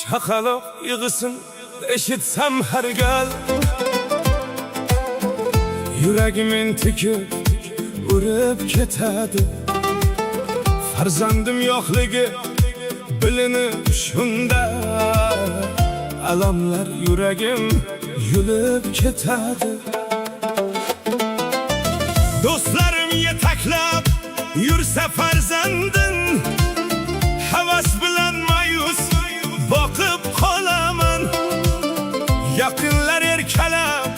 Chaqaloq yig'isin eshitsam har gal, yuragim entikib urib ketadi. Farzandim yo'qligi bilinib shunda, alamlar yuragim yulib ketadi. Do'stlarim yetaklab yursa farzandin, havas bilan mayus boqib qolaman. Yaqinlar erkalab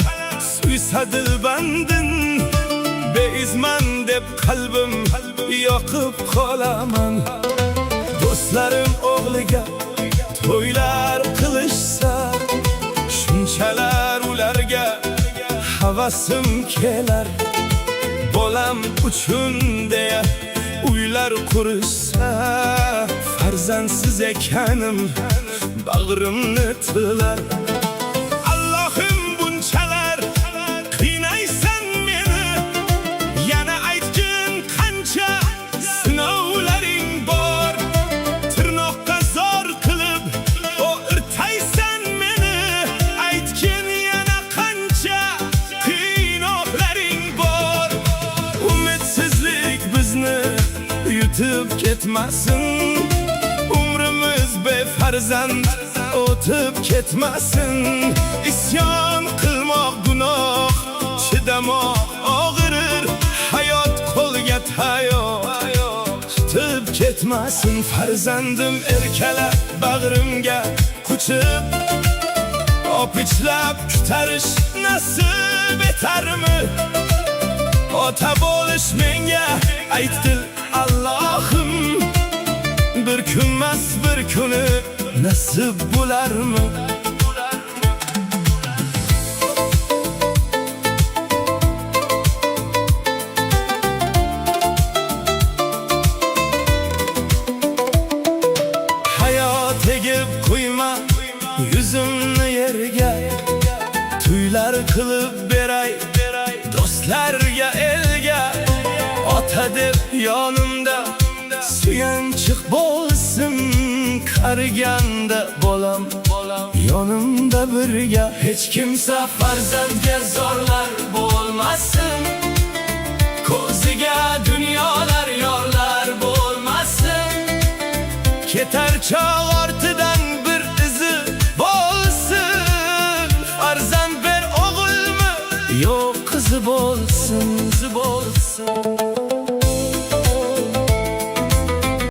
suysa dilbandin, beizman deb qalbim yoqib qolaman. Do'stlarim o'g'liga to'ylar qilishsa, shunchalar ularga havasim kelar. Bolam uchun deya uylar qurishsa, farzandsiz ekanim bag'rimni tilar. Allohim bunchalar qiynaysan meni, yana aytgin qancha sinovlaring bor. Tirnoqqa zor qilib o'rtaysan meni, aytgin yana qancha qiynoqlaring bor. Umidsizlik bizni yutib ketmasin, umrimiz befarzand o'tib ketmasin. Isyon qilmoq gunoh, chidamoq og'rir, hayot qo'lga tayoq tutib ketmasin. Farzandim erkalab bag'rimga quchib, opichlab kutarish nasib etarmi? Ota bo'lish menga aytdi Allohim, bir kunmas bir kuni nasib bo'larmi? Hayot egib qo'yma yuzimni yerga, tuylar qilib beray do'stlarga, elga. Ota deb yonimda suyanchiq bo'lsin, qariganda bolam yonimda birga. Hech kimsa farzandga zorlar bo'lmasin, ko'ziga dunyolar yorlar bo'lmasin. Ketar chog' ortida